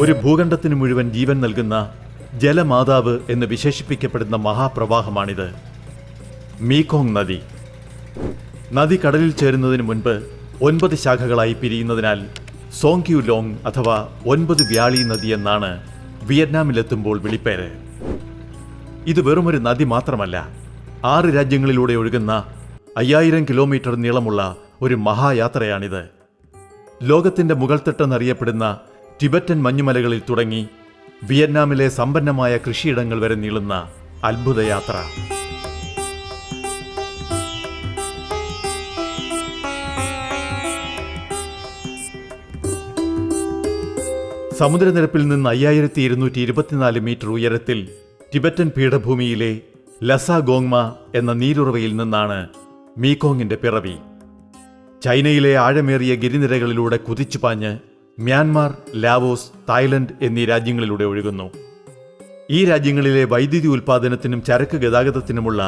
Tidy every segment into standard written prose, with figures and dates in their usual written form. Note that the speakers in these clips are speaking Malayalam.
ഒരു ഭൂഖണ്ഡത്തിന് മുഴുവൻ ജീവൻ നൽകുന്ന ജലമാതാവ് എന്ന് വിശേഷിപ്പിക്കപ്പെടുന്ന മഹാപ്രവാഹമാണിത്. മീക്കോങ് നദി. നദി കടലിൽ ചേരുന്നതിന് മുൻപ് 9 ശാഖകളായി പിരിയുന്നതിനാൽ സോങ്ക്യു ലോങ് അഥവാ 9 വ്യാളി നദി എന്നാണ് വിയറ്റ്നാമിലെത്തുമ്പോൾ വിളിപ്പേര്. ഇത് വെറുമൊരു നദി മാത്രമല്ല, 6 രാജ്യങ്ങളിലൂടെ ഒഴുകുന്ന 5000 കിലോമീറ്റർ നീളമുള്ള ഒരു മഹായാത്രയാണിത്. ലോകത്തിന്റെ മുകൾത്തട്ടെന്നറിയപ്പെടുന്ന ടിബറ്റൻ മഞ്ഞുമലകളിൽ തുടങ്ങി വിയറ്റ്നാമിലെ സമ്പന്നമായ കൃഷിയിടങ്ങൾ വരെ നീളുന്ന അത്ഭുതയാത്ര. സമുദ്രനിരപ്പിൽ നിന്ന് 5224 മീറ്റർ ഉയരത്തിൽ ടിബറ്റൻ പീഠഭൂമിയിലെ ലസാഗോങ്മ എന്ന നീരുറവയിൽ നിന്നാണ് മീക്കോങ്ങിന്റെ പിറവി. ചൈനയിലെ ആഴമേറിയ ഗിരിനിരകളിലൂടെ കുതിച്ചുപാഞ്ഞ് മ്യാൻമാർ, ലാവോസ്, തായ്ലൻഡ് എന്നീ രാജ്യങ്ങളിലൂടെ ഒഴുകുന്നു. ഈ രാജ്യങ്ങളിലെ വൈദ്യുതി ഉൽപ്പാദനത്തിനും ചരക്ക് ഗതാഗതത്തിനുമുള്ള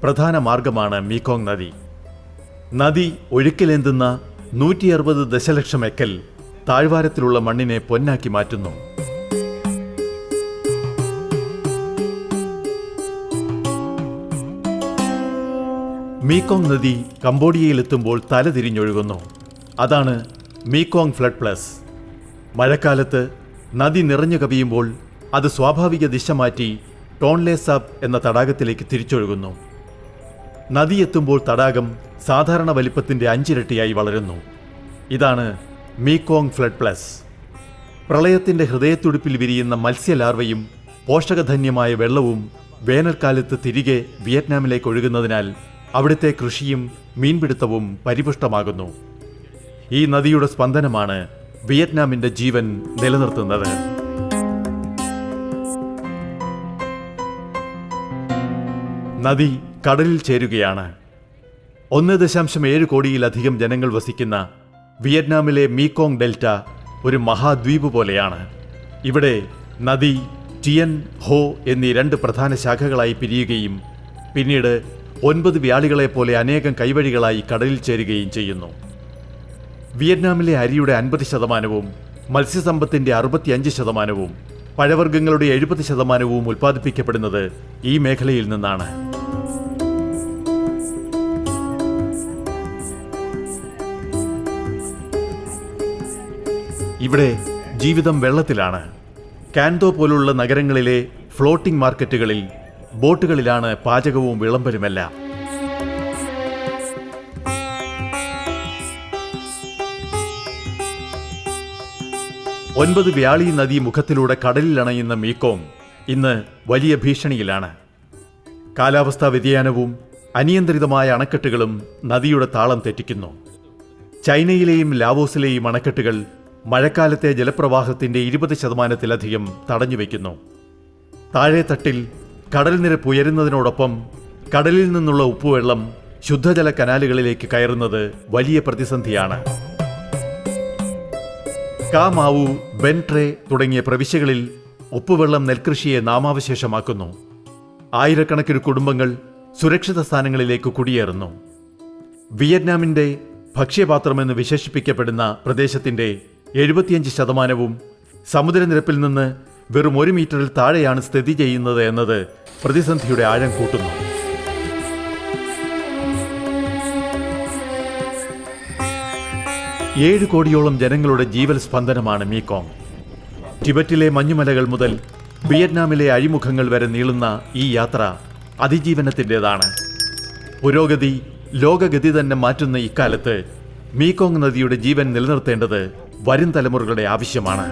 പ്രധാന മാർഗമാണ് മീക്കോങ് നദി. നദി ഒഴുക്കിലേന്തുന്ന 160 ദശലക്ഷം എക്കൽ താഴ്വാരത്തിലുള്ള മണ്ണിനെ പൊന്നാക്കി മാറ്റുന്നു. മീക്കോങ് നദി കംബോഡിയയിലെത്തുമ്പോൾ തലതിരിഞ്ഞൊഴുകുന്നു. അതാണ് മീക്കോങ് ഫ്ലഡ് പ്ലസ്. മഴക്കാലത്ത് നദി നിറഞ്ഞു കവിയുമ്പോൾ അത് സ്വാഭാവിക ദിശ മാറ്റി ടോൺലെ സാപ്പ് എന്ന തടാകത്തിലേക്ക് തിരിച്ചൊഴുകുന്നു. നദി എത്തുമ്പോൾ തടാകം സാധാരണ വലിപ്പത്തിന്റെ 5 ഇരട്ടിയായി വളരുന്നു. ഇതാണ് മീക്കോങ് ഫ്ലഡ് പ്ലസ്. പ്രളയത്തിന്റെ ഹൃദയത്തുടിപ്പിൽ വിരിയുന്ന മത്സ്യലാർവയും പോഷകധന്യമായ വെള്ളവും വേനൽക്കാലത്ത് തിരികെ വിയറ്റ്നാമിലേക്ക് ഒഴുകുന്നതിനാൽ അവിടുത്തെ കൃഷിയും മീൻപിടുത്തവും പരിപുഷ്ടമാകുന്നു. ഈ നദിയുടെ സ്പന്ദനമാണ് വിയറ്റ്നാമിന്റെ ജീവൻ നിലനിർത്തുന്നത്. നദി കടലിൽ ചേരുകയാണ്. 1.7 കോടിയിലധികം ജനങ്ങൾ വസിക്കുന്ന വിയറ്റ്നാമിലെ മീക്കോങ് ഡെൽറ്റ ഒരു മഹാദ്വീപ് പോലെയാണ്. ഇവിടെ നദി ടിയൻ, ഹോ എന്നീ 2 പ്രധാന ശാഖകളായി പിരിയുകയും പിന്നീട് 9 വ്യാളികളെപ്പോലെ അനേകം കൈവഴികളായി കടലിൽ ചേരുകയും ചെയ്യുന്നു. വിയറ്റ്നാമിലെ അരിയുടെ 50%, മത്സ്യസമ്പത്തിന്റെ 65%, പഴവർഗ്ഗങ്ങളുടെ 70% ഉൽപ്പാദിപ്പിക്കപ്പെടുന്നത് ഈ മേഖലയിൽ നിന്നാണ്. ഇവിടെ ജീവിതം വെള്ളത്തിലാണ്. കാൻതോ പോലുള്ള നഗരങ്ങളിലെ ഫ്ലോട്ടിംഗ് മാർക്കറ്റുകളിൽ ബോട്ടുകളിലാണ് പാചകവും വിളമ്പലുമെല്ലാം. ഒൻപത് വ്യാളി നദീ മുഖത്തിലൂടെ കടലിൽ അണയുന്ന മീക്കോങ് ഇന്ന് വലിയ ഭീഷണിയിലാണ്. കാലാവസ്ഥാ വ്യതിയാനവും അനിയന്ത്രിതമായ അണക്കെട്ടുകളും നദിയുടെ താളം തെറ്റിക്കുന്നു. ചൈനയിലെയും ലാവോസിലെയും അണക്കെട്ടുകൾ മഴക്കാലത്തെ ജലപ്രവാഹത്തിന്റെ 20%-ലധികം തടഞ്ഞുവെക്കുന്നു. താഴെത്തട്ടിൽ കടൽ നിരപ്പ് ഉയരുന്നതിനോടൊപ്പം കടലിൽ നിന്നുള്ള ഉപ്പുവെള്ളം ശുദ്ധജല കനാലുകളിലേക്ക് കയറുന്നത് വലിയ പ്രതിസന്ധിയാണ്. കാ മാവു, ബെൻട്രേ തുടങ്ങിയ പ്രവിശ്യകളിൽ ഉപ്പുവെള്ളം നെൽകൃഷിയെ നാമാവശേഷമാക്കുന്നു. ആയിരക്കണക്കിന് കുടുംബങ്ങൾ സുരക്ഷിത സ്ഥാനങ്ങളിലേക്ക് കുടിയേറുന്നു. വിയറ്റ്നാമിന്റെ ഭക്ഷ്യപാത്രമെന്ന് വിശേഷിപ്പിക്കപ്പെടുന്ന പ്രദേശത്തിന്റെ 75% സമുദ്രനിരപ്പിൽ നിന്ന് വെറും 1 മീറ്ററിൽ താഴെയാണ് സ്ഥിതി ചെയ്യുന്നത് എന്നത് പ്രതിസന്ധിയുടെ ആഴം കൂട്ടുന്നു. ഏഴ് കോടിയോളം ജനങ്ങളുടെ ജീവൽ സ്പന്ദനമാണ് മീക്കോങ്. ടിബറ്റിലെ മഞ്ഞുമലകൾ മുതൽ വിയറ്റ്നാമിലെ അഴിമുഖങ്ങൾ വരെ നീളുന്ന ഈ യാത്ര അതിജീവനത്തിൻ്റെതാണ്. പുരോഗതി ലോകഗതി തന്നെ മാറ്റുന്ന ഇക്കാലത്ത് മീക്കോങ് നദിയുടെ ജീവൻ നിലനിർത്തേണ്ടത് വരും തലമുറകളുടെ ആവശ്യമാണ്.